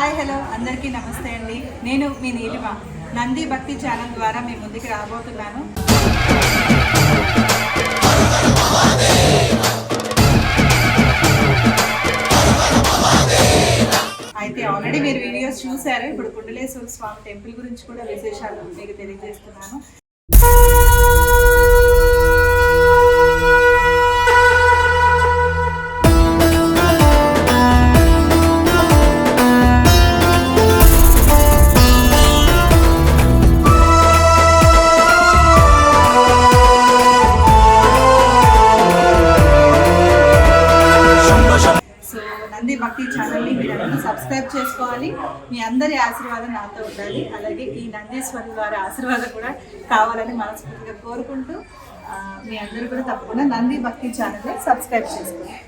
Hi hello అందరికీ నమస్తే అండి. నేను మీ నీలిమ నంది భక్తి ఛానల్ ద్వారా మీ ముందుకు రాబోతున్నాను. అయితే ఆల్రెడీ మీరు వీడియోస్ చూశారు. ఇప్పుడు కుండలేశ్వర స్వామి టెంపుల్ గురించి కూడా విశేషాలు మీకు తెలియజేస్తున్నాను. నంది భక్తి ఛానల్ని మీరందరూ సబ్స్క్రైబ్ చేసుకోవాలి. మీ అందరి ఆశీర్వాదం నాతో ఉండాలి. అలాగే ఈ నందీశ్వరి వారి ఆశీర్వాదం కూడా కావాలని మనస్ఫూర్తిగా కోరుకుంటూ మీ అందరూ కూడా తప్పకుండా నంది భక్తి ఛానల్ని సబ్స్క్రైబ్ చేసుకోవాలి.